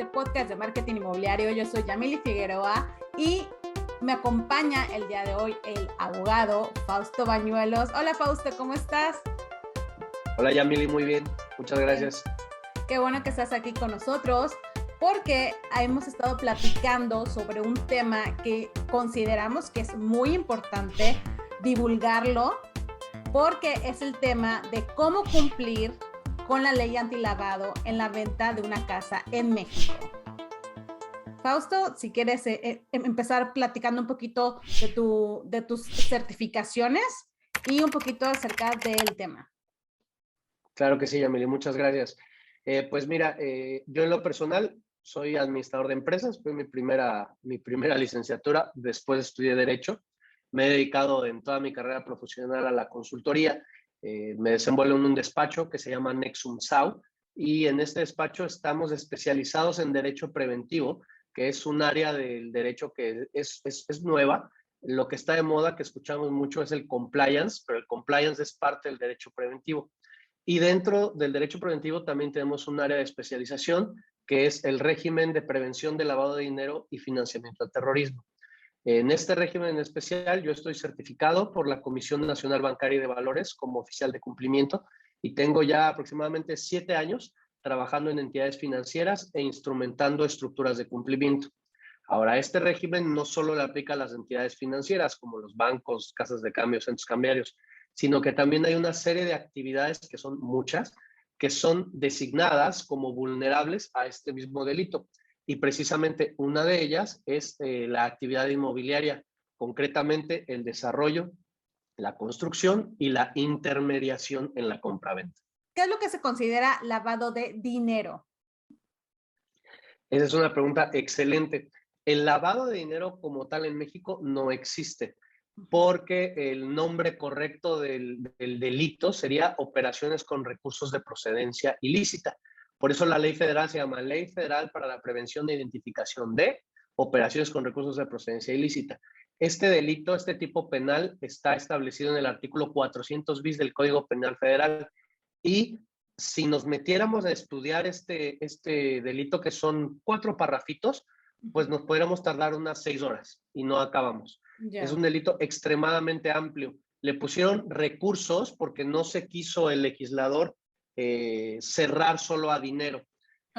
este podcast de marketing inmobiliario. Yo soy Yamily Figueroa y me acompaña el día de hoy el abogado Fausto Bañuelos. Hola Fausto, ¿cómo estás? Hola Yamily, muy bien, muchas gracias. Qué bueno que estás aquí con nosotros porque hemos estado platicando sobre un tema que consideramos que es muy importante divulgarlo, porque es el tema de cómo cumplir con la ley antilavado en la venta de una casa en México. Fausto, si quieres empezar platicando un poquito de tus certificaciones y un poquito acerca del tema. Claro que sí, Yamily, muchas gracias. Pues mira, yo en lo personal soy administrador de empresas, fue mi primera licenciatura, después estudié Derecho, me he dedicado en toda mi carrera profesional a la consultoría, me desenvuelvo en un despacho que se llama Nexum Sau, y en este despacho estamos especializados en Derecho Preventivo, que es un área del derecho que es nueva. Lo que está de moda, que escuchamos mucho, es el compliance, pero el compliance es parte del derecho preventivo. Y dentro del derecho preventivo también tenemos un área de especialización que es el régimen de prevención de lavado de dinero y financiamiento al terrorismo. En este régimen en especial yo estoy certificado por la Comisión Nacional Bancaria y de Valores como oficial de cumplimiento y tengo ya aproximadamente 7 años trabajando en entidades financieras e instrumentando estructuras de cumplimiento. Ahora, este régimen no solo le aplica a las entidades financieras como los bancos, casas de cambio, centros cambiarios, sino que también hay una serie de actividades, que son muchas, que son designadas como vulnerables a este mismo delito. Y precisamente una de ellas es la actividad inmobiliaria, concretamente el desarrollo, la construcción y la intermediación en la compraventa. ¿Qué es lo que se considera lavado de dinero? Esa es una pregunta excelente. El lavado de dinero como tal en México no existe, porque el nombre correcto del delito sería operaciones con recursos de procedencia ilícita. Por eso la ley federal se llama Ley Federal para la Prevención e Identificación de Operaciones con Recursos de Procedencia Ilícita. Este delito, este tipo penal, está establecido en el artículo 400 bis del Código Penal Federal. Y si nos metiéramos a estudiar este delito, que son 4 parrafitos, pues nos podríamos tardar unas 6 horas y no acabamos. Yeah. Es un delito extremadamente amplio. Le pusieron recursos porque no se quiso el legislador cerrar solo a dinero.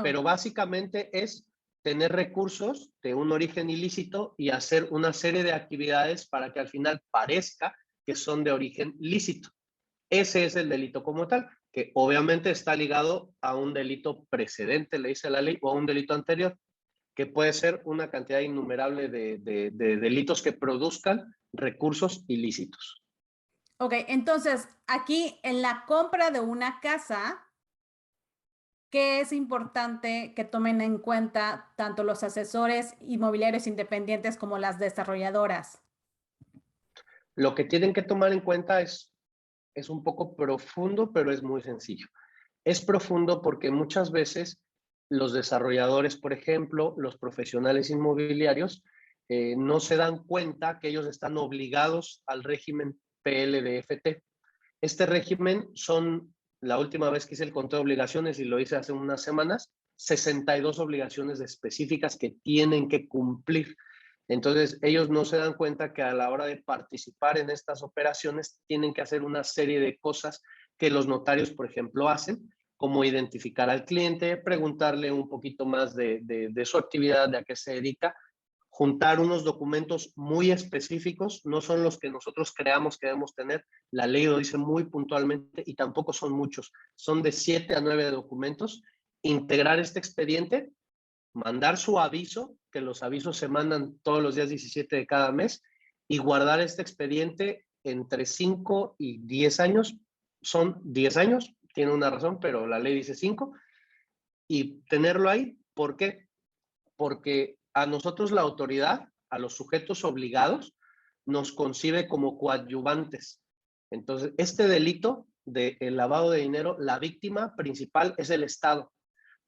Pero básicamente es tener recursos de un origen ilícito y hacer una serie de actividades para que al final parezca que son de origen lícito. Ese es el delito como tal, que obviamente está ligado a un delito precedente, le dice la ley, o a un delito anterior, que puede ser una cantidad innumerable de delitos que produzcan recursos ilícitos. Ok, entonces aquí en la compra de una casa, ¿qué es importante que tomen en cuenta tanto los asesores inmobiliarios independientes como las desarrolladoras? Lo que tienen que tomar en cuenta es un poco profundo, pero es muy sencillo. Es profundo porque muchas veces los desarrolladores, por ejemplo, los profesionales inmobiliarios, no se dan cuenta que ellos están obligados al régimen PLDFT. Este régimen son, la última vez que hice el conteo de obligaciones, y lo hice hace unas semanas, 62 obligaciones específicas que tienen que cumplir. Entonces, ellos no se dan cuenta que a la hora de participar en estas operaciones tienen que hacer una serie de cosas que los notarios, por ejemplo, hacen, como identificar al cliente, preguntarle un poquito más de su actividad, de a qué se dedica, juntar unos documentos muy específicos, no son los que nosotros creamos que debemos tener, la ley lo dice muy puntualmente y tampoco son muchos, son de 7 a 9 documentos, integrar este expediente, mandar su aviso, que los avisos se mandan todos los días 17 de cada mes, y guardar este expediente entre 5 y 10 años, son 10 años, tiene una razón, pero la ley dice 5, y tenerlo ahí. ¿Por qué? Porque a nosotros la autoridad, a los sujetos obligados, nos concibe como coadyuvantes. Entonces, este delito del lavado de dinero, la víctima principal es el Estado,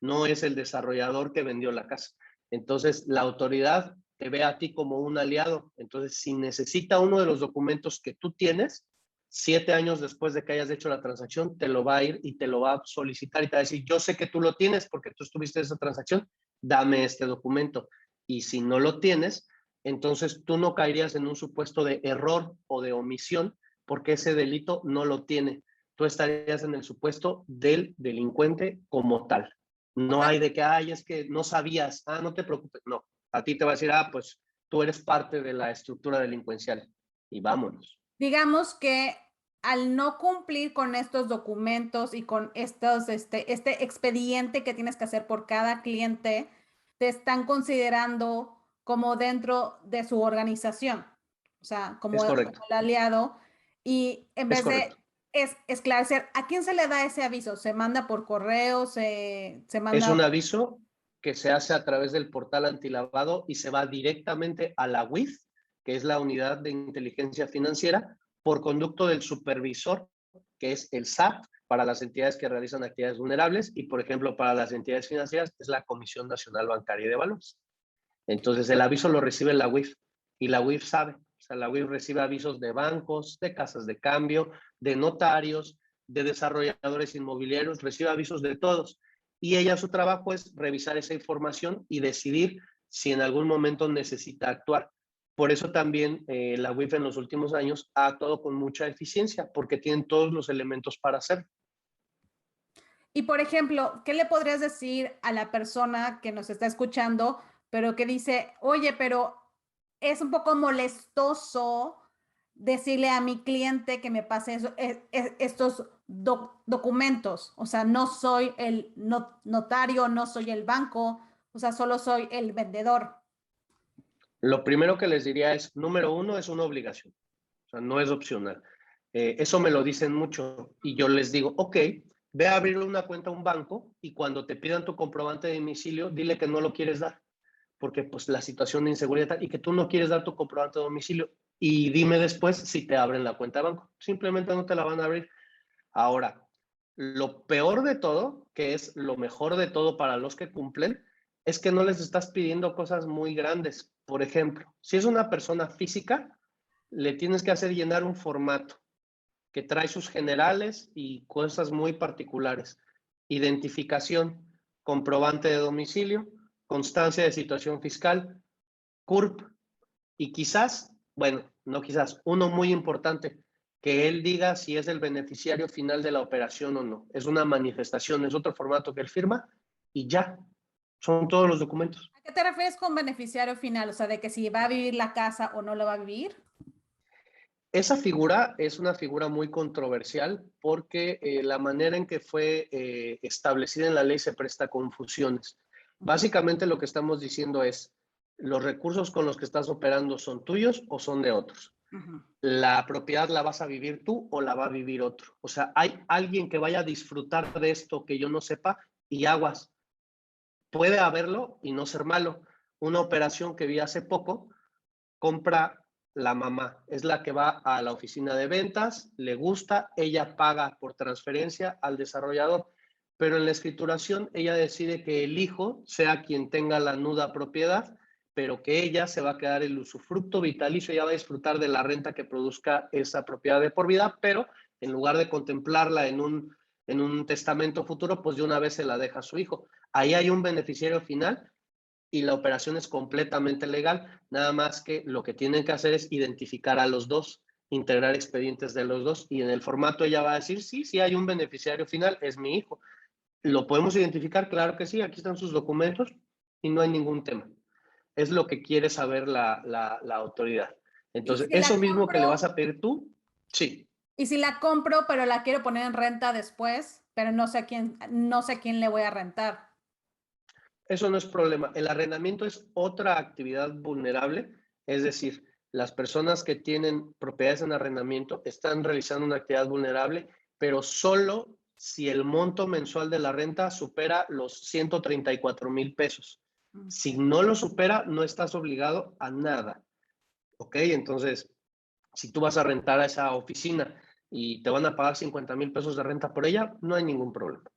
no es el desarrollador que vendió la casa. Entonces, la autoridad te ve a ti como un aliado. Entonces, si necesita uno de los documentos que tú tienes, 7 años después de que hayas hecho la transacción, te lo va a ir y te lo va a solicitar y te va a decir, yo sé que tú lo tienes porque tú estuviste en esa transacción, dame este documento. Y si no lo tienes, entonces tú no caerías en un supuesto de error o de omisión, porque ese delito no lo tiene. Tú estarías en el supuesto del delincuente como tal. O No sea, hay de que, ay, es que no sabías, no te preocupes. No, a ti te va a decir, pues tú eres parte de la estructura delincuencial y vámonos. digamos que al no cumplir con estos documentos y con este expediente que tienes que hacer por cada cliente, te están considerando como dentro de su organización, o sea, Es como correcto, el aliado, y en es vez de correcto. esclarecer, ¿a quién se le da ese aviso? ¿Se manda por correo? ¿Se Es manda? un aviso que se hace a través del portal antilavado y se va directamente a la UIF, que es la Unidad de Inteligencia Financiera, por conducto del supervisor, que es el SAT, para las entidades que realizan actividades vulnerables, y por ejemplo para las entidades financieras es la Comisión Nacional Bancaria y de Valores. Entonces el aviso lo recibe la UIF y la UIF sabe, o sea, la UIF recibe avisos de bancos, de casas de cambio, de notarios, de desarrolladores inmobiliarios, recibe avisos de todos. Y ella su trabajo es revisar esa información y decidir si en algún momento necesita actuar. Por eso también la UIF en los últimos años ha actuado con mucha eficiencia, porque tienen todos los elementos para hacerlo. Y por ejemplo, ¿qué le podrías decir a la persona que nos está escuchando, pero que dice, oye, pero es un poco molestoso decirle a mi cliente que me pase estos documentos? O sea, no soy el notario, no soy el banco, o sea, solo soy el vendedor. Lo primero que les diría es, número uno, es una obligación, o sea, no es opcional. Eso me lo dicen mucho y yo les digo, ok, ve a abrir una cuenta a un banco y cuando te pidan tu comprobante de domicilio, dile que no lo quieres dar, porque pues la situación de inseguridad y que tú no quieres dar tu comprobante de domicilio y dime después si te abren la cuenta de banco. Simplemente no te la van a abrir. Ahora, lo peor de todo, que es lo mejor de todo para los que cumplen, es que no les estás pidiendo cosas muy grandes. Por ejemplo, si es una persona física, le tienes que hacer llenar un formato que trae sus generales y cosas muy particulares. Identificación, comprobante de domicilio, constancia de situación fiscal, CURP y quizás, bueno, no quizás, uno muy importante, que él diga si es el beneficiario final de la operación o no. Es una manifestación, es otro formato que él firma y ya, son todos los documentos. ¿A qué te refieres con beneficiario final? O sea, de que si va a vivir la casa o no lo va a vivir. Esa figura es una figura muy controversial porque la manera en que fue establecida en la ley se presta a confusiones. Básicamente lo que estamos diciendo es, los recursos con los que estás operando son tuyos o son de otros. Ujú. La propiedad la vas a vivir tú o la va a vivir otro. O sea, hay alguien que vaya a disfrutar de esto que yo no sepa y aguas. Puede haberlo y no ser malo. Una operación que vi hace poco, compra la mamá, es la que va a la oficina de ventas, le gusta, ella paga por transferencia al desarrollador, pero en la escrituración ella decide que el hijo sea quien tenga la nuda propiedad, pero que ella se va a quedar el usufructo vitalicio, ella va a disfrutar de la renta que produzca esa propiedad de por vida, pero en lugar de contemplarla en un testamento futuro, pues de una vez se la deja a su hijo. Ahí hay un beneficiario final y la operación es completamente legal, nada más que lo que tienen que hacer es identificar a los dos, integrar expedientes de los dos y en el formato ella va a decir, sí, sí hay un beneficiario final, es mi hijo. ¿Lo podemos identificar? Claro que sí, aquí están sus documentos y no hay ningún tema. Es lo que quiere saber la autoridad. Y Entonces, si eso la mismo que le vas compro, a pedir tú, sí, Y si la compro, pero la quiero poner en renta después, pero no sé a quién le voy a rentar. eso no es problema. El arrendamiento es otra actividad vulnerable, es decir, las personas que tienen propiedades en arrendamiento están realizando una actividad vulnerable, pero solo si el monto mensual de la renta supera los 134,000 pesos. Si no lo supera, no estás obligado a nada. ¿Ok? Entonces, si tú vas a rentar a esa oficina y te van a pagar 50,000 pesos de renta por ella, no hay ningún problema.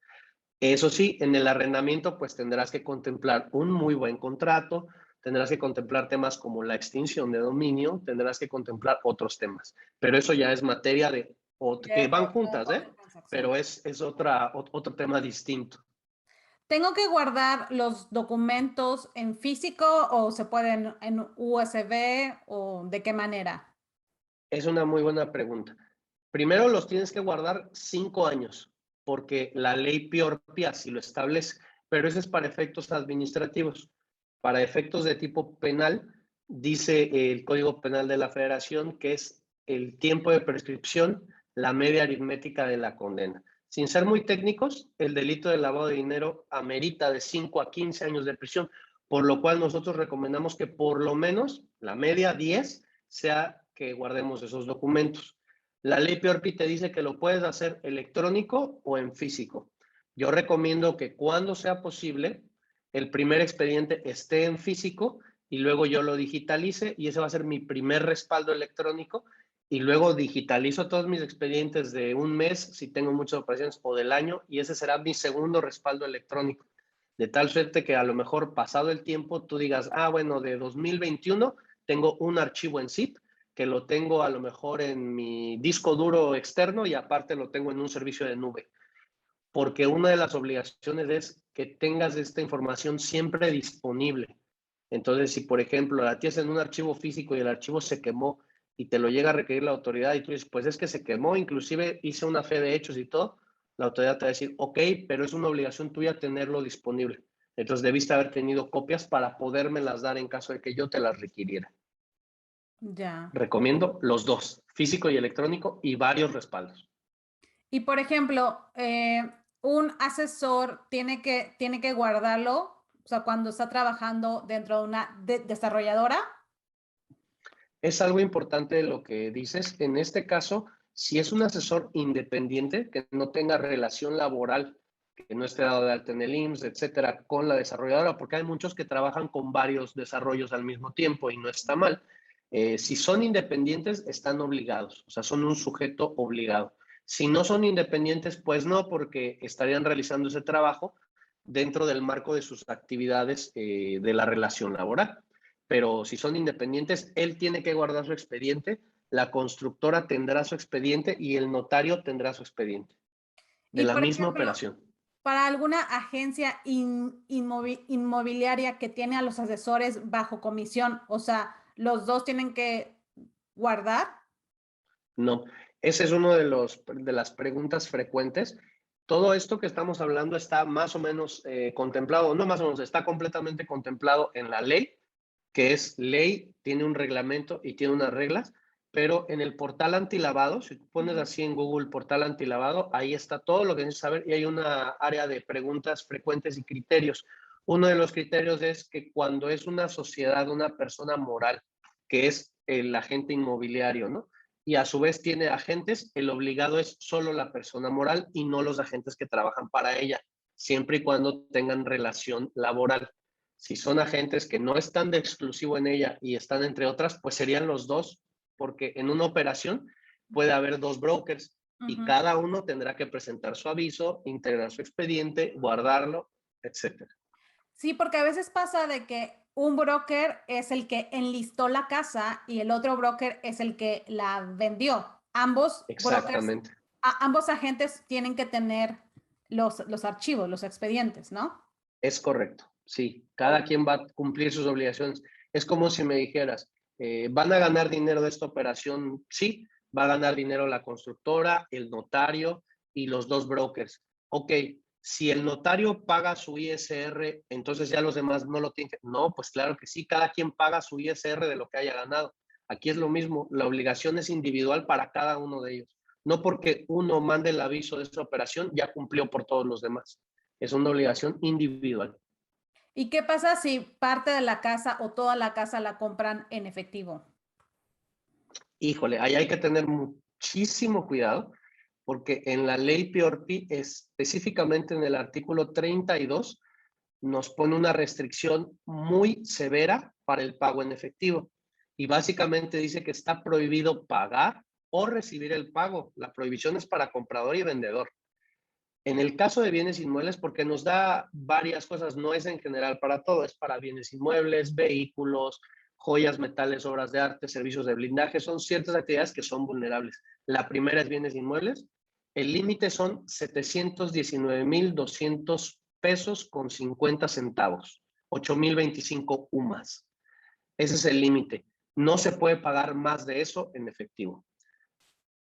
Eso sí, en el arrendamiento, pues tendrás que contemplar un muy buen contrato, tendrás que contemplar temas como la extinción de dominio, tendrás que contemplar otros temas. Pero eso ya es materia de, que van juntas, Otra transacción. pero es otro tema distinto. ¿Tengo que guardar los documentos en físico o se pueden en USB o de qué manera? Es una muy buena pregunta. Primero los tienes que guardar 5 años, porque la ley PIORPI así lo establece, pero eso es para efectos administrativos. Para efectos de tipo penal, dice el Código Penal de la Federación que es el tiempo de prescripción, la media aritmética de la condena. Sin ser muy técnicos, el delito de lavado de dinero amerita de 5 a 15 años de prisión, por lo cual nosotros recomendamos que por lo menos la media 10 sea que guardemos esos documentos. La ley PIORPI te dice que lo puedes hacer electrónico o en físico. Yo recomiendo que cuando sea posible, el primer expediente esté en físico y luego yo lo digitalice y ese va a ser mi primer respaldo electrónico y luego digitalizo todos mis expedientes de un mes si tengo muchas operaciones o del año y ese será mi segundo respaldo electrónico. De tal suerte que a lo mejor pasado el tiempo tú digas, ah, bueno, de 2021 tengo un archivo en zip que lo tengo a lo mejor en mi disco duro externo y aparte lo tengo en un servicio de nube. Porque una de las obligaciones es que tengas esta información siempre disponible. Entonces, si por ejemplo la tienes en un archivo físico y el archivo se quemó y te lo llega a requerir la autoridad y tú dices, pues es que se quemó, inclusive hice una fe de hechos y todo, la autoridad te va a decir, ok, pero es una obligación tuya tenerlo disponible. Entonces debiste haber tenido copias para podérmelas dar en caso de que yo te las requiriera. Ya. Recomiendo los dos, físico y electrónico y varios respaldos. Y por ejemplo, un asesor tiene que guardarlo, o sea, cuando está trabajando dentro de una desarrolladora. Es algo importante lo que dices. En este caso, si es un asesor independiente que no tenga relación laboral, que no esté dado de alta en el IMSS, etcétera, con la desarrolladora, porque hay muchos que trabajan con varios desarrollos al mismo tiempo y no está mal. Si son independientes, están obligados, o sea, son un sujeto obligado. Si no son independientes, pues no, porque estarían realizando ese trabajo dentro del marco de sus actividades de la relación laboral. Pero si son independientes, él tiene que guardar su expediente, la constructora tendrá su expediente y el notario tendrá su expediente de Y la por misma ejemplo, operación. para alguna agencia inmobiliaria que tiene a los asesores bajo comisión, o sea, los dos tienen que guardar. No, ese es uno de las preguntas frecuentes. Todo esto que estamos hablando está más o menos contemplado, no más o menos, está completamente contemplado en la ley, que es ley, tiene un reglamento y tiene unas reglas, pero en el portal antilavado, si tú pones así en Google portal antilavado, ahí está todo lo que necesitas saber y hay una área de preguntas frecuentes y criterios. Uno de los criterios es que cuando es una sociedad, una persona moral, que es el agente inmobiliario, ¿no? Y a su vez tiene agentes, el obligado es solo la persona moral y no los agentes que trabajan para ella, siempre y cuando tengan relación laboral. Si son agentes que no están de exclusivo en ella y están entre otras, pues serían los dos, porque en una operación puede haber dos brokers y Ujú. cada uno tendrá que presentar su aviso, integrar su expediente, guardarlo, etcétera. Sí, porque a veces pasa de que un broker es el que enlistó la casa y el otro broker es el que la vendió. Ambos brokers, Exactamente. ambos agentes tienen que tener los archivos, los expedientes, ¿no? Es correcto, sí. Cada Ok. quien va a cumplir sus obligaciones. Es como si me dijeras, ¿van a ganar dinero de esta operación? Sí, va a ganar dinero la constructora, el notario y los dos brokers. Ok, si el notario paga su ISR, entonces ya los demás no lo tienen que... No, pues claro que sí, cada quien paga su ISR de lo que haya ganado. Aquí es lo mismo, la obligación es individual para cada uno de ellos. No porque uno mande el aviso de esta operación, ya cumplió por todos los demás. Es una obligación individual. ¿Y qué pasa si parte de la casa o toda la casa la compran en efectivo? Híjole, ahí hay que tener muchísimo cuidado porque en la ley PIORPI, específicamente en el artículo 32, nos pone una restricción muy severa para el pago en efectivo. Y básicamente dice que está prohibido pagar o recibir el pago. La prohibición es para comprador y vendedor. En el caso de bienes inmuebles, porque nos da varias cosas, no es en general para todo, es para bienes inmuebles, vehículos, joyas, metales, obras de arte, servicios de blindaje, son ciertas actividades que son vulnerables. La primera es bienes inmuebles, el límite son 719,200 pesos con 50 centavos, 8,025 UMAS. Ese es el límite. No se puede pagar más de eso en efectivo.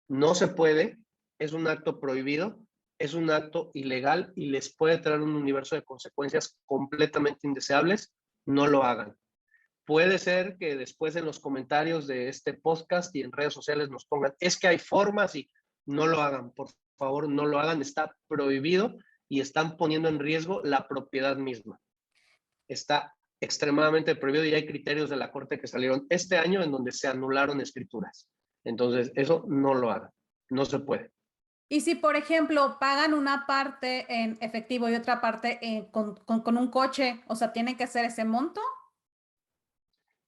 No se puede, es un acto prohibido, es un acto ilegal y les puede traer un universo de consecuencias completamente indeseables. No lo hagan. Puede ser que después en los comentarios de este podcast y en redes sociales nos pongan, es que hay formas y no lo hagan, por favor, no lo hagan, está prohibido y están poniendo en riesgo la propiedad misma. Está extremadamente prohibido y hay criterios de la Corte que salieron este año en donde se anularon escrituras. Entonces, eso no lo hagan, no se puede. Y si, por ejemplo, pagan una parte en efectivo y otra parte con un coche, o sea, ¿tienen que hacer ese monto?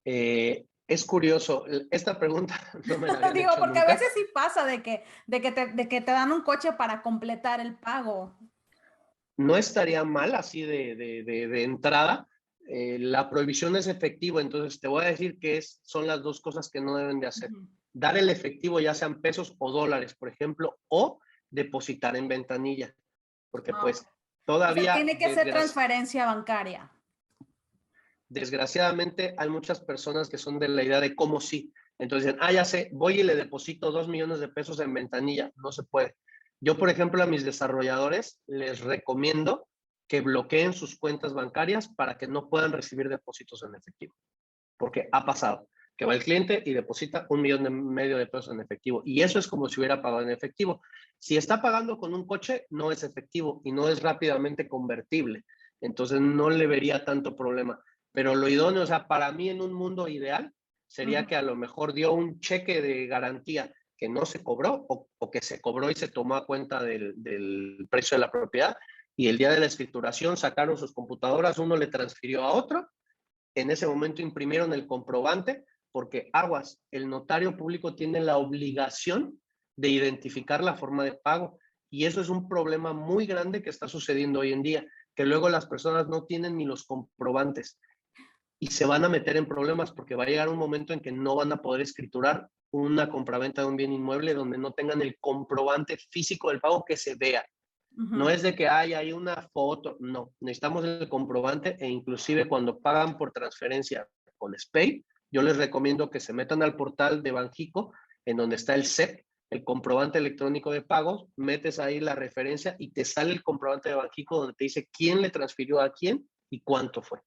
Es curioso, esta pregunta no me la habían Digo, hecho porque a nunca. veces sí pasa de que te dan un coche para completar el pago. No estaría mal así de entrada. La prohibición es efectivo, entonces te voy a decir que son las dos cosas que no deben de hacer. Ujú. Dar el efectivo, ya sean pesos o dólares, por ejemplo, o depositar en ventanilla, porque Ah, pues ok. O sea, todavía, tiene que ser transferencia bancaria. desgraciadamente, hay muchas personas que son de la idea de cómo sí. Entonces dicen, ya sé, voy y le deposito 2 millones de pesos en ventanilla. No se puede. Yo, por ejemplo, a mis desarrolladores les recomiendo que bloqueen sus cuentas bancarias para que no puedan recibir depósitos en efectivo. Porque ha pasado que va el cliente y deposita 1,5 millones de pesos en efectivo. Y eso es como si hubiera pagado en efectivo. Si está pagando con un coche, no es efectivo y no es rápidamente convertible. Entonces no le vería tanto problema. Pero lo idóneo, o sea, para mí en un mundo ideal, sería que a lo mejor dio un cheque de garantía que no se cobró o que se cobró y se tomó a cuenta del precio de la propiedad. Y el día de la escrituración sacaron sus computadoras, uno le transfirió a otro, en ese momento imprimieron el comprobante, porque aguas, el notario público tiene la obligación de identificar la forma de pago. Y eso es un problema muy grande que está sucediendo hoy en día, que luego las personas no tienen ni los comprobantes y se van a meter en problemas porque va a llegar un momento en que no van a poder escriturar una compraventa de un bien inmueble donde no tengan el comprobante físico del pago que se vea. No es de que hay una foto, no, necesitamos el comprobante e inclusive cuando pagan por transferencia con SPAY, yo les recomiendo que se metan al portal de Banxico, en donde está el CEP, el comprobante electrónico de pagos, metes ahí la referencia y te sale el comprobante de Banxico donde te dice quién le transfirió a quién y cuánto fue.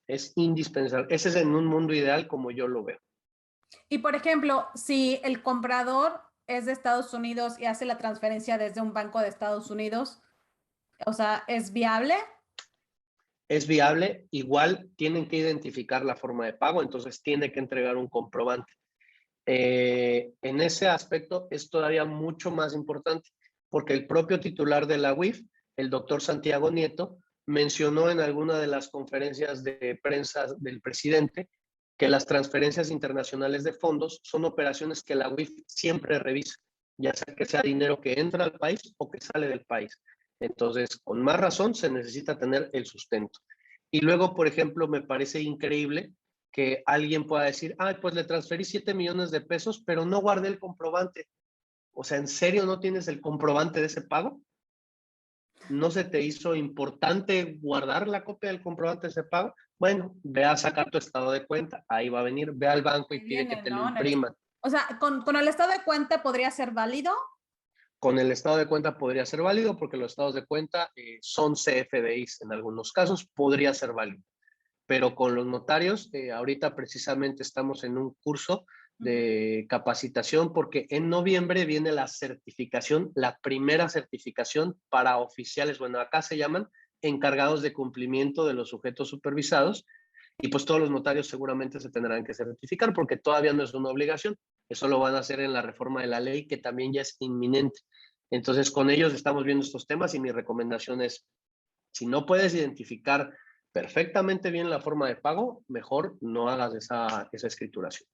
Es indispensable. Ese es en un mundo ideal como yo lo veo. Y por ejemplo, si el comprador es de Estados Unidos y hace la transferencia desde un banco de Estados Unidos, o sea, ¿es viable? Es viable, igual tienen que identificar la forma de pago, entonces tiene que entregar un comprobante. En ese aspecto es todavía mucho más importante, porque el propio titular de la UIF, el doctor Santiago Nieto, mencionó en alguna de las conferencias de prensa del presidente que las transferencias internacionales de fondos son operaciones que la UIF siempre revisa, ya sea que sea dinero que entra al país o que sale del país. Entonces, con más razón, se necesita tener el sustento. Y luego, por ejemplo, me parece increíble que alguien pueda decir, pues le transferí 7 millones de pesos, pero no guardé el comprobante. O sea, ¿en serio no tienes el comprobante de ese pago? ¿No se te hizo importante guardar la copia del comprobante de ese pago? Bueno, ve a sacar tu estado de cuenta, ahí va a venir, ve al banco y Ahí pide que viene, te lo ¿no? impriman. O sea, con el estado de cuenta podría ser válido. Con el estado de cuenta podría ser válido porque los estados de cuenta son CFDIs en algunos casos, podría ser válido. Pero con los notarios, ahorita precisamente estamos en un curso de capacitación porque en noviembre viene la certificación, la primera certificación para oficiales, bueno, acá se llaman encargados de cumplimiento de los sujetos supervisados y pues todos los notarios seguramente se tendrán que certificar porque todavía no es una obligación, eso lo van a hacer en la reforma de la ley que también ya es inminente. Entonces con ellos estamos viendo estos temas y mi recomendación es, si no puedes identificar perfectamente bien la forma de pago, mejor no hagas esa escrituración,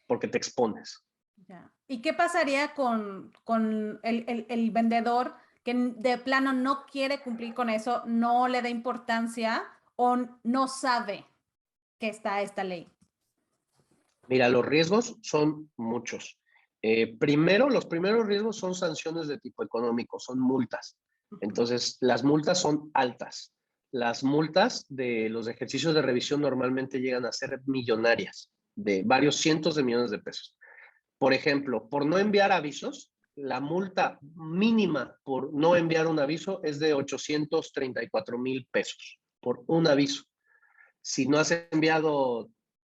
porque te expones. Ya. ¿Y qué pasaría con el vendedor que de plano no quiere cumplir con eso, no le da importancia o no sabe que está esta ley? Mira, los riesgos son muchos. Primero, los primeros riesgos son sanciones de tipo económico, son multas. Entonces, las multas son altas. las multas de los ejercicios de revisión normalmente llegan a ser millonarias, de varios cientos de millones de pesos. Por ejemplo, por no enviar avisos, la multa mínima por no enviar un aviso es de 834,000 pesos por un aviso. Si no has enviado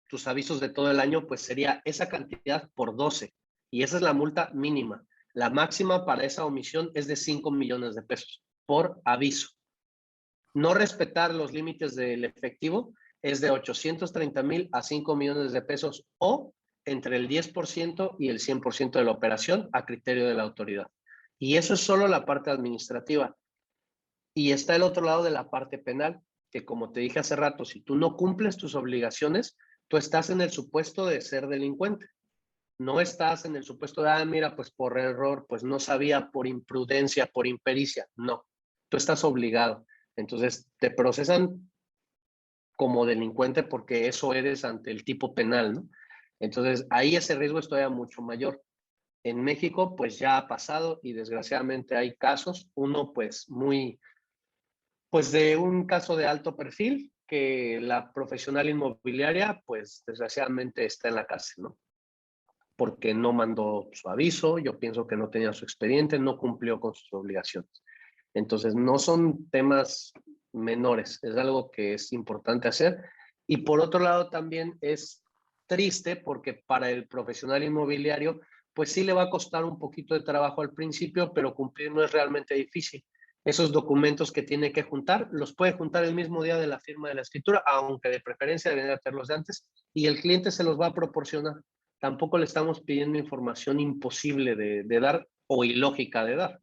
tus avisos de todo el año, pues sería esa cantidad por 12. Y esa es la multa mínima. La máxima para esa omisión es de 5 millones de pesos por aviso. No respetar los límites del efectivo es de 830,000 a 5 millones de pesos o entre el 10% y el 100% de la operación a criterio de la autoridad. Y eso es solo la parte administrativa. Y está el otro lado de la parte penal, que como te dije hace rato, si tú no cumples tus obligaciones, tú estás en el supuesto de ser delincuente. No estás en el supuesto de, mira, pues por error, pues no sabía, por imprudencia, por impericia. No, tú estás obligado. Entonces te procesan como delincuente porque eso eres ante el tipo penal, ¿no? Entonces ahí ese riesgo es todavía mucho mayor. En México pues ya ha pasado y desgraciadamente hay casos, uno pues de un caso de alto perfil que la profesional inmobiliaria pues desgraciadamente está en la cárcel, ¿no? Porque no mandó su aviso, yo pienso que no tenía su expediente, no cumplió con sus obligaciones. Entonces, no son temas menores, es algo que es importante hacer. Y por otro lado, también es triste porque para el profesional inmobiliario, pues sí le va a costar un poquito de trabajo al principio, pero cumplir no es realmente difícil. Esos documentos que tiene que juntar, los puede juntar el mismo día de la firma de la escritura, aunque de preferencia debería tenerlos de antes, y el cliente se los va a proporcionar. Tampoco le estamos pidiendo información imposible de dar o ilógica de dar.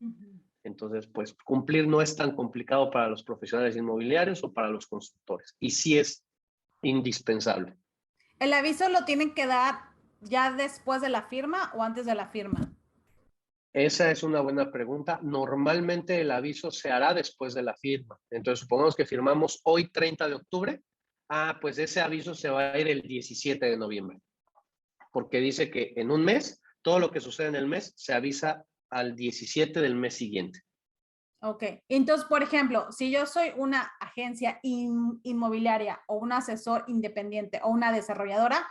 Entonces, pues cumplir no es tan complicado para los profesionales inmobiliarios o para los constructores. Y sí es indispensable. ¿El aviso lo tienen que dar ya después de la firma o antes de la firma? Esa es una buena pregunta. Normalmente el aviso se hará después de la firma. Entonces, supongamos que firmamos hoy 30 de octubre. Pues ese aviso se va a ir el 17 de noviembre. Porque dice que en un mes, todo lo que sucede en el mes se avisa al 17 del mes siguiente. Ok, entonces, por ejemplo, si yo soy una agencia inmobiliaria o un asesor independiente o una desarrolladora,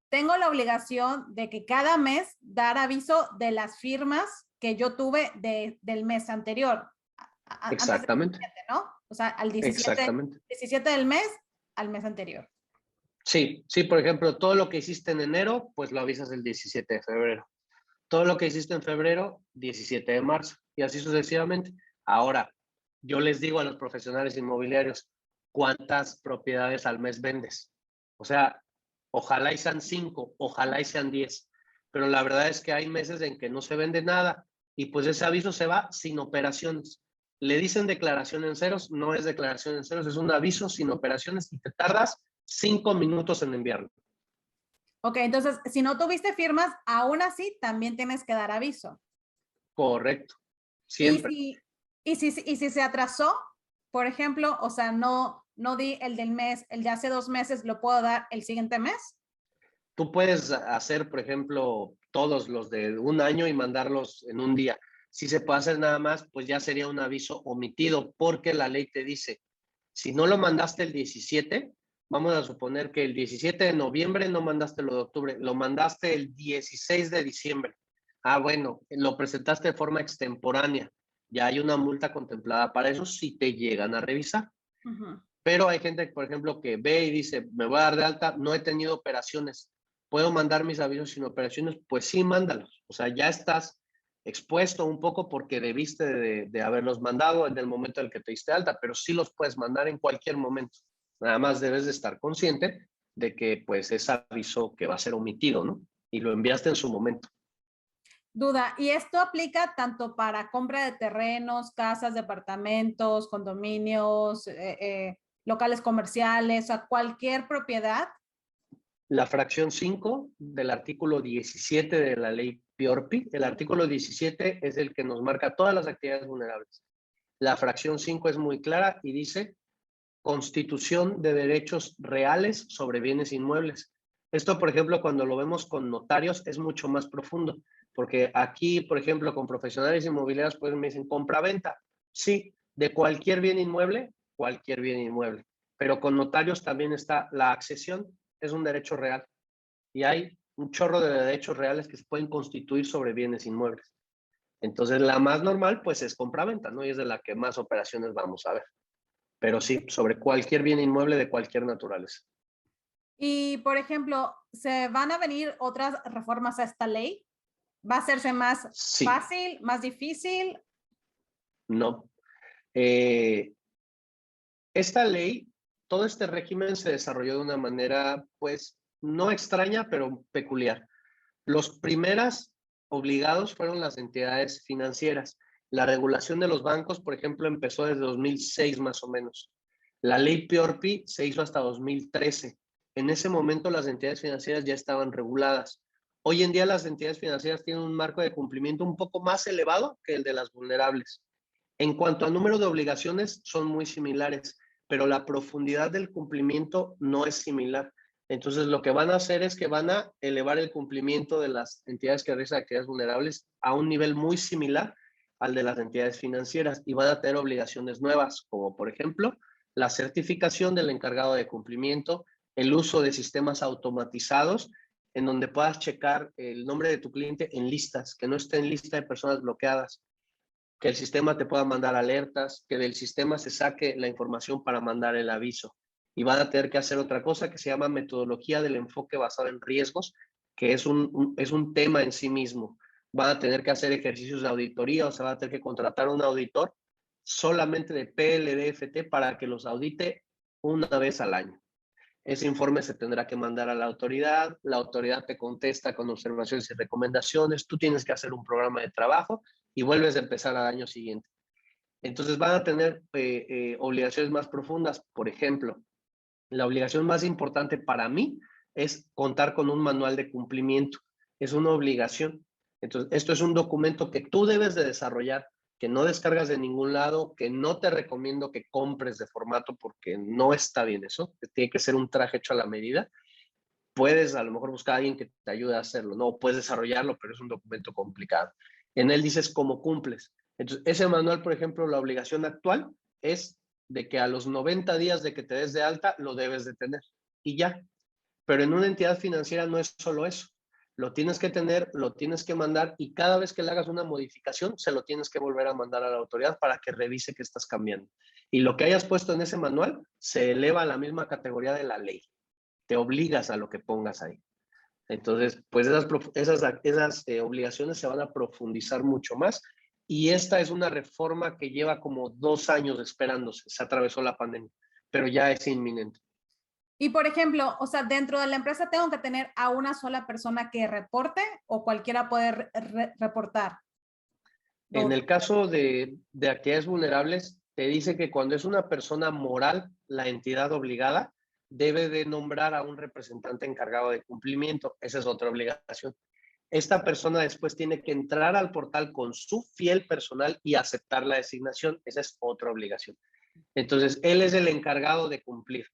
tengo la obligación de que cada mes dar aviso de las firmas que yo tuve del mes anterior. Exactamente. Antes del 17, ¿no? O sea, al 17 del mes al mes anterior. Sí, por ejemplo, todo lo que hiciste en enero, pues lo avisas el 17 de febrero. Todo lo que hiciste en febrero, 17 de marzo, y así sucesivamente. Ahora, yo les digo a los profesionales inmobiliarios, ¿cuántas propiedades al mes vendes? O sea, ojalá y sean 5, ojalá y sean 10, pero la verdad es que hay meses en que no se vende nada y pues ese aviso se va sin operaciones. Le dicen declaración en ceros, no es declaración en ceros, es un aviso sin operaciones y te tardas 5 minutos en enviarlo. Ok, entonces, si no tuviste firmas, aún así también tienes que dar aviso. Correcto, siempre. Y si se atrasó, por ejemplo, o sea, no di el del mes, el de hace 2 meses, ¿lo puedo dar el siguiente mes? Tú puedes hacer, por ejemplo, todos los de un año y mandarlos en un día. Si se puede hacer nada más, pues ya sería un aviso omitido, porque la ley te dice, si no lo mandaste el 17, vamos a suponer que el 17 de noviembre no mandaste lo de octubre, lo mandaste el 16 de diciembre. Bueno, lo presentaste de forma extemporánea. Ya hay una multa contemplada para eso si te llegan a revisar. Pero hay gente, por ejemplo, que ve y dice, me voy a dar de alta, no he tenido operaciones. ¿Puedo mandar mis avisos sin operaciones? Pues sí, mándalos. O sea, ya estás expuesto un poco porque debiste de haberlos mandado en el momento en el que te diste alta, pero sí los puedes mandar en cualquier momento. Nada más debes de estar consciente de que pues es aviso que va a ser omitido, ¿no? Y lo enviaste en su momento. Duda, ¿y esto aplica tanto para compra de terrenos, casas, departamentos, condominios, locales comerciales, a cualquier propiedad? La fracción 5 del artículo 17 de la ley PIORPI, el artículo 17 es el que nos marca todas las actividades vulnerables. La fracción 5 es muy clara y dice constitución de derechos reales sobre bienes inmuebles. Esto, por ejemplo, cuando lo vemos con notarios es mucho más profundo, porque aquí, por ejemplo, con profesionales inmobiliarios, pues me dicen compra-venta. Sí, de cualquier bien inmueble, cualquier bien inmueble. Pero con notarios también está la accesión, es un derecho real. Y hay un chorro de derechos reales que se pueden constituir sobre bienes inmuebles. Entonces, la más normal, pues, es compraventa, ¿no? Y es de la que más operaciones vamos a ver. Pero sí, sobre cualquier bien inmueble de cualquier naturaleza. Y, por ejemplo, ¿se van a venir otras reformas a esta ley? ¿Va a hacerse más Sí, fácil, más difícil? no. Esta ley, todo este régimen se desarrolló de una manera, pues, no extraña, pero peculiar. Los primeras obligados fueron las entidades financieras. La regulación de los bancos, por ejemplo, empezó desde 2006 más o menos. La ley PIORPI se hizo hasta 2013. En ese momento las entidades financieras ya estaban reguladas. Hoy en día las entidades financieras tienen un marco de cumplimiento un poco más elevado que el de las vulnerables. En cuanto a número de obligaciones, son muy similares, pero la profundidad del cumplimiento no es similar. Entonces, lo que van a hacer es que van a elevar el cumplimiento de las entidades que realizan actividades vulnerables a un nivel muy similar al de las entidades financieras y van a tener obligaciones nuevas, como por ejemplo la certificación del encargado de cumplimiento, el uso de sistemas automatizados en donde puedas checar el nombre de tu cliente en listas, que no esté en lista de personas bloqueadas, que el sistema te pueda mandar alertas, que del sistema se saque la información para mandar el aviso. Y van a tener que hacer otra cosa que se llama metodología del enfoque basado en riesgos, que es un tema en sí mismo. Van a tener que hacer ejercicios de auditoría, o sea, van a tener que contratar un auditor solamente de PLDFT para que los audite una vez al año. Ese informe se tendrá que mandar a la autoridad te contesta con observaciones y recomendaciones, tú tienes que hacer un programa de trabajo y vuelves a empezar al año siguiente. Entonces van a tener obligaciones más profundas. Por ejemplo, la obligación más importante para mí es contar con un manual de cumplimiento. Es una obligación. Entonces, esto es un documento que tú debes de desarrollar, que no descargas de ningún lado, que no te recomiendo que compres de formato porque no está bien eso. Tiene que ser un traje hecho a la medida. Puedes a lo mejor buscar a alguien que te ayude a hacerlo, ¿no? Puedes desarrollarlo, pero es un documento complicado. En él dices cómo cumples. Entonces, ese manual, por ejemplo, la obligación actual es de que a los 90 días de que te des de alta lo debes de tener y ya. Pero en una entidad financiera no es solo eso. Lo tienes que tener, lo tienes que mandar y cada vez que le hagas una modificación se lo tienes que volver a mandar a la autoridad para que revise que estás cambiando. Y lo que hayas puesto en ese manual se eleva a la misma categoría de la ley. Te obligas a lo que pongas ahí. Entonces, pues esas obligaciones se van a profundizar mucho más y esta es una reforma que lleva como 2 años esperándose, se atravesó la pandemia, pero ya es inminente. Y, por ejemplo, o sea, dentro de la empresa tengo que tener a una sola persona que reporte o cualquiera puede reportar. En O- el caso de actividades vulnerables, te dice que cuando es una persona moral, la entidad obligada debe de nombrar a un representante encargado de cumplimiento. Esa es otra obligación. Esta persona después tiene que entrar al portal con su fiel personal y aceptar la designación. Esa es otra obligación. Entonces, él es el encargado de cumplir.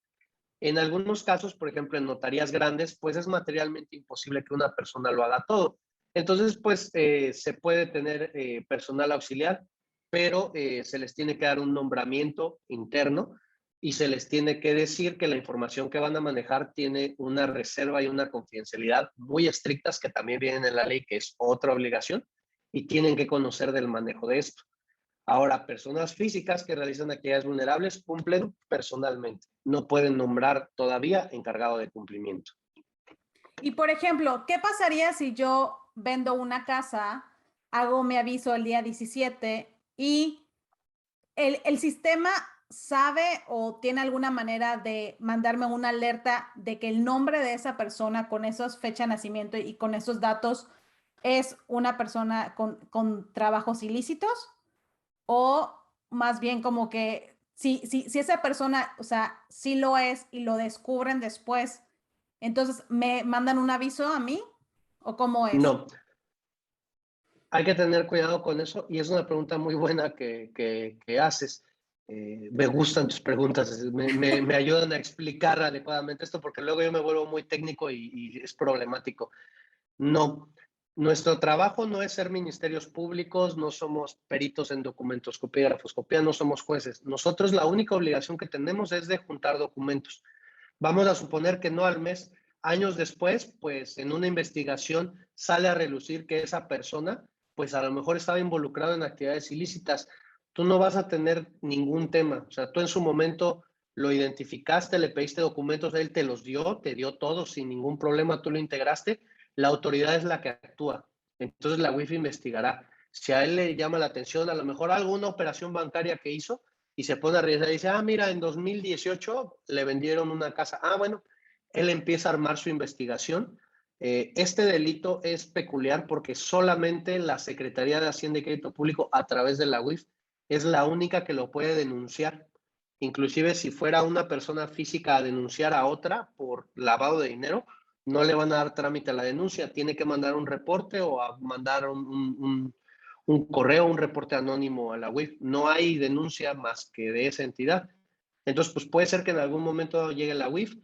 En algunos casos, por ejemplo, en notarías grandes, pues es materialmente imposible que una persona lo haga todo. Entonces, pues se puede tener personal auxiliar, pero se les tiene que dar un nombramiento interno y se les tiene que decir que la información que van a manejar tiene una reserva y una confidencialidad muy estrictas que también vienen en la ley, que es otra obligación, y tienen que conocer del manejo de esto. Ahora, personas físicas que realizan actividades vulnerables cumplen personalmente. No pueden nombrar todavía encargado de cumplimiento. Y, por ejemplo, ¿qué pasaría si yo vendo una casa, hago mi aviso el día 17 y el sistema sabe o tiene alguna manera de mandarme una alerta de que el nombre de esa persona con esas fecha de nacimiento y con esos datos es una persona con trabajos ilícitos? O más bien como que si esa persona, o sea, sí lo es y lo descubren después, entonces me mandan un aviso a mí o cómo es. No, hay que tener cuidado con eso y es una pregunta muy buena que haces. Me gustan tus preguntas, me ayudan a explicar adecuadamente esto porque luego yo me vuelvo muy técnico y es problemático. No, Nuestro trabajo no es ser ministerios públicos, no somos peritos en documentoscopía y grafoscopía, no somos jueces. Nosotros la única obligación que tenemos es de juntar documentos. Vamos a suponer que no al mes, años después, pues en una investigación sale a relucir que esa persona, pues a lo mejor estaba involucrado en actividades ilícitas. Tú no vas a tener ningún tema. O sea, tú en su momento lo identificaste, le pediste documentos, él te los dio, te dio todo sin ningún problema, tú lo integraste. La autoridad es la que actúa. Entonces la UIF investigará. Si a él le llama la atención, a lo mejor alguna operación bancaria que hizo, y se pone a revisar y dice, mira, en 2018 le vendieron una casa. Bueno, él empieza a armar su investigación. Este delito es peculiar porque solamente la Secretaría de Hacienda y Crédito Público, a través de la UIF, es la única que lo puede denunciar. Inclusive si fuera una persona física a denunciar a otra por lavado de dinero, no le van a dar trámite a la denuncia. Tiene que mandar un reporte o a mandar un correo, un reporte anónimo a la UIF. No hay denuncia más que de esa entidad. Entonces, pues puede ser que en algún momento llegue la UIF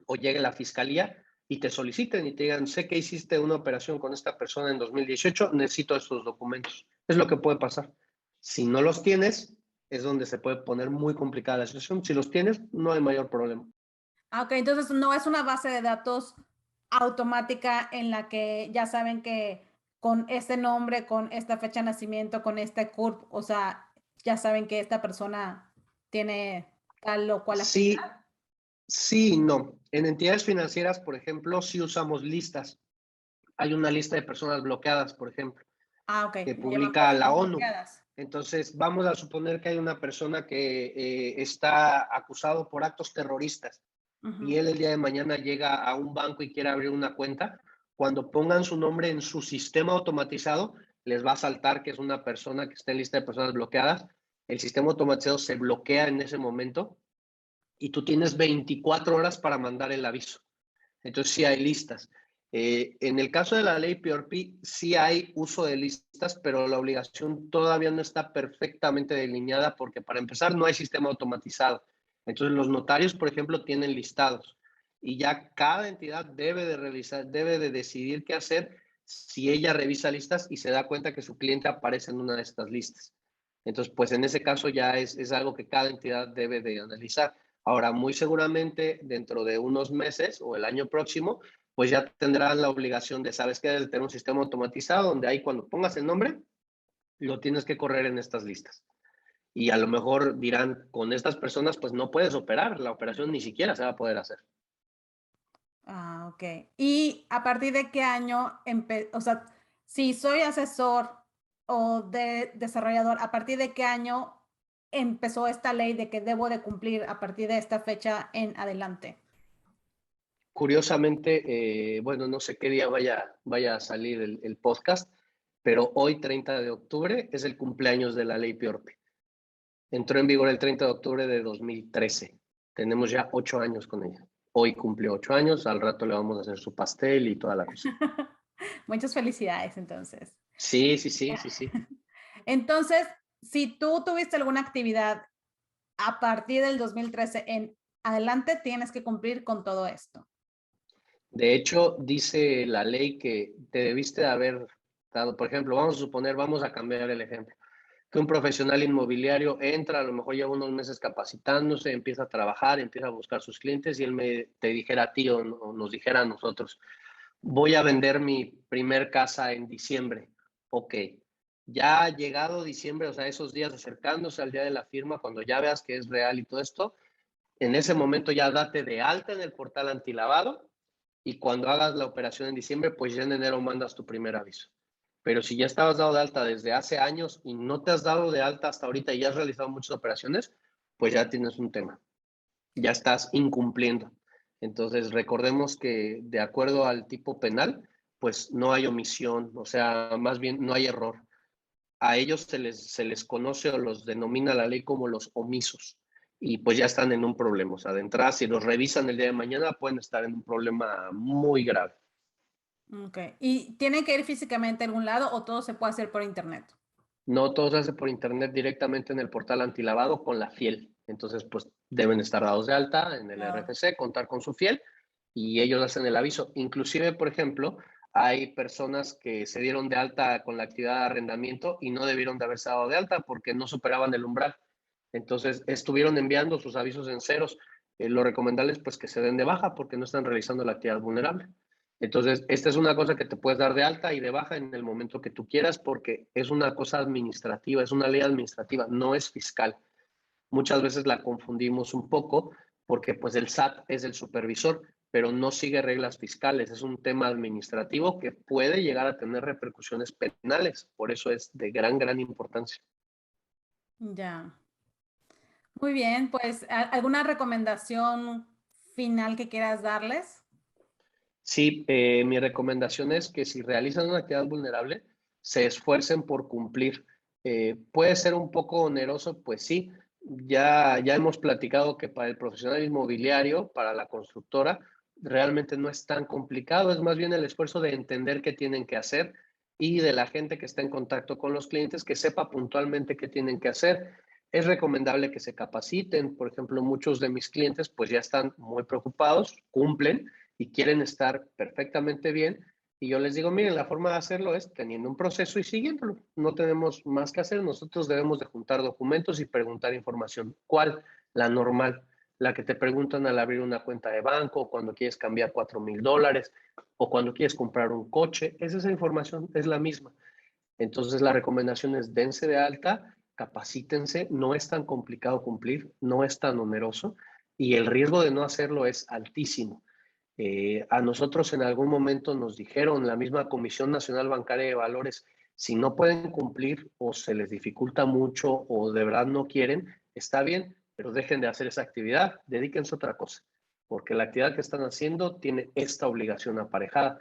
o llegue la fiscalía y te soliciten y te digan, sé que hiciste una operación con esta persona en 2018, necesito estos documentos. Es lo que puede pasar. Si no los tienes, es donde se puede poner muy complicada la situación. Si los tienes, no hay mayor problema. Ok, entonces no es una base de datos automática en la que ya saben que con este nombre, con esta fecha de nacimiento, con este CURP, o sea, ya saben que esta persona tiene tal o cual Sí, actividad. sí y no. En entidades financieras, por ejemplo, sí usamos listas. Hay una lista de personas bloqueadas, por ejemplo, Ok, que le llaman publica la personas ONU. bloqueadas. Entonces, vamos a suponer que hay una persona que está acusado por actos terroristas y Ujú. él el día de mañana llega a un banco y quiere abrir una cuenta. Cuando pongan su nombre en su sistema automatizado, les va a saltar que es una persona que está en lista de personas bloqueadas. El sistema automatizado se bloquea en ese momento y tú tienes 24 horas para mandar el aviso. Entonces sí hay listas. En el caso de la ley PRP, sí hay uso de listas, pero la obligación todavía no está perfectamente delineada porque para empezar no hay sistema automatizado. Entonces los notarios, por ejemplo, tienen listados y ya cada entidad debe de realizar, debe de decidir qué hacer si ella revisa listas y se da cuenta que su cliente aparece en una de estas listas. Entonces, pues en ese caso ya es algo que cada entidad debe de analizar. Ahora, muy seguramente dentro de unos meses o el año próximo, pues ya tendrán la obligación de, ¿sabes qué? De tener un sistema automatizado donde ahí cuando pongas el nombre, lo tienes que correr en estas listas. Y a lo mejor dirán, con estas personas, pues no puedes operar, la operación ni siquiera se va a poder hacer. Ok. ¿Y a partir de qué año, o sea, si soy asesor o de desarrollador, a partir de qué año empezó esta ley de que debo de cumplir a partir de esta fecha en adelante? Curiosamente, bueno, no sé qué día vaya a salir el podcast, pero hoy, 30 de octubre, es el cumpleaños de la ley Piorpe. Entró en vigor el 30 de octubre de 2013. Tenemos ya 8 años con ella. Hoy cumplió 8 años, al rato le vamos a hacer su pastel y toda la cosa. Muchas felicidades, entonces. Sí, sí, sí, sí, sí. Entonces, si tú tuviste alguna actividad a partir del 2013 en adelante, tienes que cumplir con todo esto. De hecho, dice la ley que te debiste de haber dado, por ejemplo, vamos a suponer, vamos a cambiar el ejemplo, que un profesional inmobiliario entra, a lo mejor lleva unos meses capacitándose, empieza a trabajar, empieza a buscar sus clientes y él te dijera a ti o nos dijera a nosotros, voy a vender mi primer casa en diciembre. Ok, ya ha llegado diciembre, o sea, esos días acercándose al día de la firma, cuando ya veas que es real y todo esto, en ese momento ya date de alta en el portal antilavado y cuando hagas la operación en diciembre, pues ya en enero mandas tu primer aviso. Pero si ya estabas dado de alta desde hace años y no te has dado de alta hasta ahorita y ya has realizado muchas operaciones, pues ya tienes un tema. Ya estás incumpliendo. Entonces, recordemos que de acuerdo al tipo penal, pues no hay omisión, o sea, más bien no hay error. A ellos se les conoce o los denomina la ley como los omisos y pues ya están en un problema. O sea, de entrada, si los revisan el día de mañana, pueden estar en un problema muy grave. Ok. ¿Y tienen que ir físicamente a algún lado o todo se puede hacer por internet? No todo se hace por internet directamente en el portal antilavado con la fiel. Entonces, pues deben estar dados de alta en el Claro. RFC, contar con su fiel y ellos hacen el aviso. Inclusive, por ejemplo, Hay personas que se dieron de alta con la actividad de arrendamiento y no debieron de haberse dado de alta porque no superaban el umbral. Entonces, estuvieron enviando sus avisos en ceros. Lo recomendable es pues que se den de baja porque no están realizando la actividad vulnerable. Entonces, esta es una cosa que te puedes dar de alta y de baja en el momento que tú quieras porque es una cosa administrativa, es una ley administrativa, no es fiscal. Muchas veces la confundimos un poco porque pues el SAT es el supervisor, pero no sigue reglas fiscales. Es un tema administrativo que puede llegar a tener repercusiones penales. Por eso es de gran importancia. Ya. Muy bien, pues ¿alguna recomendación final que quieras darles? Sí, mi recomendación es que si realizan una actividad vulnerable, se esfuercen por cumplir. Puede ser un poco oneroso, pues sí. Ya hemos platicado que para el profesional inmobiliario, para la constructora, realmente no es tan complicado, es más bien el esfuerzo de entender qué tienen que hacer y de la gente que está en contacto con los clientes que sepa puntualmente qué tienen que hacer. Es recomendable que se capaciten. Por ejemplo, muchos de mis clientes pues ya están muy preocupados, cumplen y quieren estar perfectamente bien. Y yo les digo, miren, la forma de hacerlo es teniendo un proceso y siguiéndolo. No tenemos más que hacer. Nosotros debemos de juntar documentos y preguntar información. ¿Cuál? La normal, la que te preguntan al abrir una cuenta de banco, cuando quieres cambiar $4,000 o cuando quieres comprar un coche. Esa información es la misma. Entonces la recomendación es dense de alta, capacítense, no es tan complicado cumplir, no es tan oneroso y el riesgo de no hacerlo es altísimo. A nosotros en algún momento nos dijeron, la misma Comisión Nacional Bancaria de Valores, si no pueden cumplir o se les dificulta mucho o de verdad no quieren, está bien, pero dejen de hacer esa actividad, dedíquense a otra cosa, porque la actividad que están haciendo tiene esta obligación aparejada.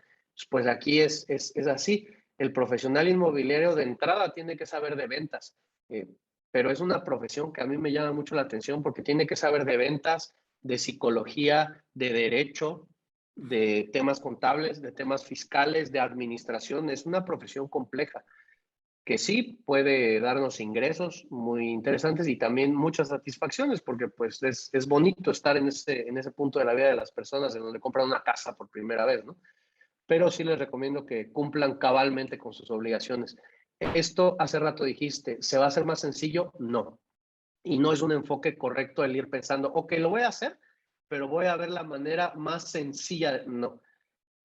Pues aquí es así. El profesional inmobiliario de entrada tiene que saber de ventas, eh, pero es una profesión que a mí me llama mucho la atención porque tiene que saber de ventas, de psicología, de derecho, de temas contables, de temas fiscales, de administración. Es una profesión compleja que sí puede darnos ingresos muy interesantes y también muchas satisfacciones, porque pues es bonito estar en ese punto de la vida de las personas en donde compran una casa por primera vez, ¿no? Pero sí les recomiendo que cumplan cabalmente con sus obligaciones. Esto hace rato dijiste, ¿se va a hacer más sencillo? No. Y no es un enfoque correcto el ir pensando, ok, lo voy a hacer, pero voy a ver la manera más sencilla. No.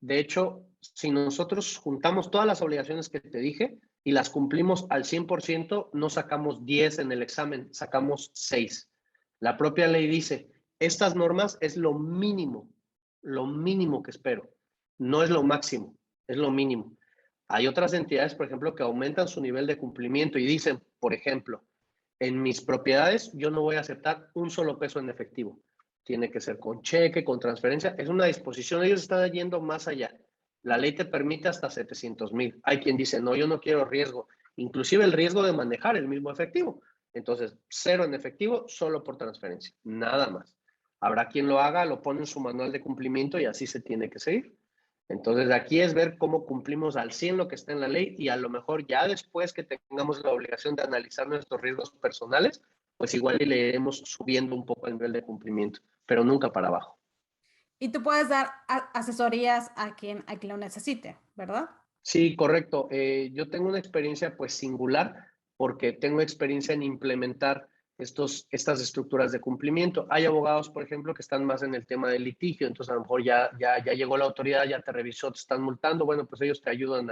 De hecho, si nosotros juntamos todas las obligaciones que te dije y las cumplimos al 100%, no sacamos 10 en el examen, sacamos 6. La propia ley dice, estas normas es lo mínimo que espero. No es lo máximo, es lo mínimo. Hay otras entidades, por ejemplo, que aumentan su nivel de cumplimiento y dicen, por ejemplo, en mis propiedades yo no voy a aceptar un solo peso en efectivo. Tiene que ser con cheque, con transferencia. Es una disposición. Ellos están yendo más allá. La ley te permite hasta 700,000. Hay quien dice, no, yo no quiero riesgo. Inclusive el riesgo de manejar el mismo efectivo. Entonces, cero en efectivo, solo por transferencia. Nada más. Habrá quien lo haga, lo pone en su manual de cumplimiento y así se tiene que seguir. Entonces, aquí es ver cómo cumplimos al 100 lo que está en la ley y a lo mejor ya después que tengamos la obligación de analizar nuestros riesgos personales, pues igual le iremos subiendo un poco el nivel de cumplimiento, pero nunca para abajo. Y tú puedes dar asesorías a quien lo necesite, ¿verdad? Sí, correcto. Yo tengo una experiencia pues singular porque tengo experiencia en implementar estas estructuras de cumplimiento. Hay abogados, por ejemplo, que están más en el tema del litigio, entonces a lo mejor ya llegó la autoridad, ya te revisó, te están multando, bueno, pues ellos te ayudan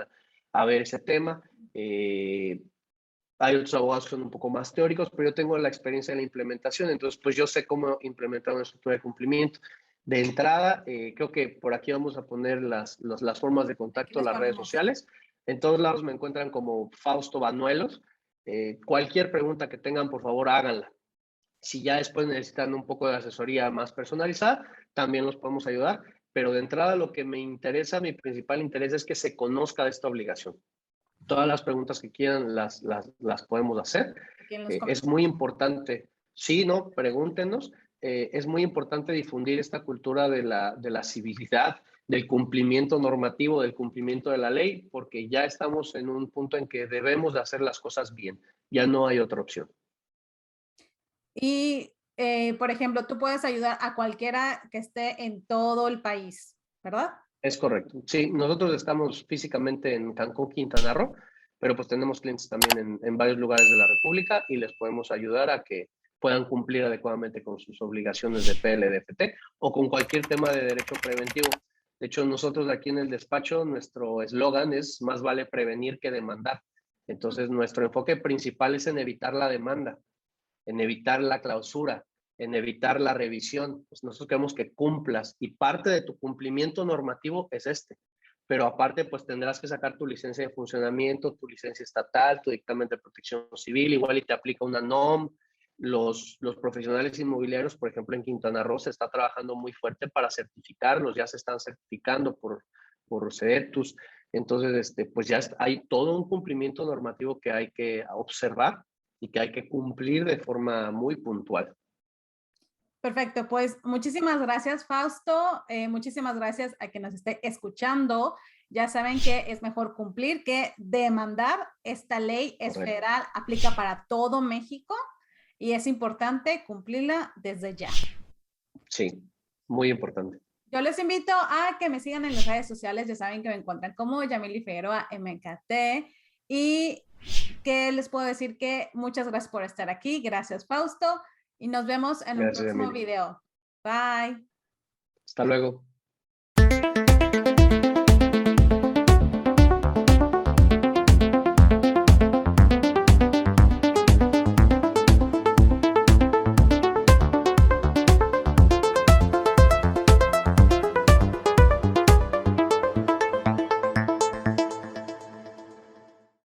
a ver ese tema. Hay otros abogados que son un poco más teóricos, pero yo tengo la experiencia en la implementación, entonces pues yo sé cómo implementar una estructura de cumplimiento. De entrada, creo que por aquí vamos a poner las formas de Aquí contacto, les las redes ponemos. sociales. En todos lados me encuentran como Fausto Banuelos. Cualquier pregunta que tengan, por favor, háganla. Si ya después necesitan un poco de asesoría más personalizada, también los podemos ayudar. Pero de entrada, lo que me interesa, mi principal interés es que se conozca de esta obligación. Todas las preguntas que quieran las podemos hacer. Aquí en los Es muy comentarios. importante, sí, ¿no? Pregúntenos. Es muy importante difundir esta cultura de la civilidad, del cumplimiento normativo, del cumplimiento de la ley, porque ya estamos en un punto en que debemos de hacer las cosas bien. Ya no hay otra opción. Y, por ejemplo, tú puedes ayudar a cualquiera que esté en todo el país, ¿verdad? Es correcto. Sí, nosotros estamos físicamente en Cancún, Quintana Roo, pero pues tenemos clientes también en varios lugares de la República y les podemos ayudar a que puedan cumplir adecuadamente con sus obligaciones de PLDFT o con cualquier tema de derecho preventivo. De hecho, nosotros aquí en el despacho, nuestro eslogan es más vale prevenir que demandar. Entonces, nuestro enfoque principal es en evitar la demanda, en evitar la clausura, en evitar la revisión. Pues nosotros queremos que cumplas y parte de tu cumplimiento normativo es este. Pero aparte, pues tendrás que sacar tu licencia de funcionamiento, tu licencia estatal, tu dictamen de protección civil, igual y te aplica una NOM. Los profesionales inmobiliarios, por ejemplo, en Quintana Roo se está trabajando muy fuerte para certificarlos, ya se están certificando por CETUS. Entonces, pues ya hay todo un cumplimiento normativo que hay que observar y que hay que cumplir de forma muy puntual. Perfecto, pues muchísimas gracias, Fausto. Muchísimas gracias a quien nos esté escuchando. Ya saben que es mejor cumplir que demandar. Esta ley es Correcto. federal, aplica para todo México y es importante cumplirla desde ya. Sí, muy importante. Yo les invito a que me sigan en las redes sociales. Ya saben que me encuentran como Yamily Figueroa MKT. Y que les puedo decir que muchas gracias por estar aquí. Gracias, Fausto. Y nos vemos en un Gracias, próximo Emily. video. Bye. Hasta luego.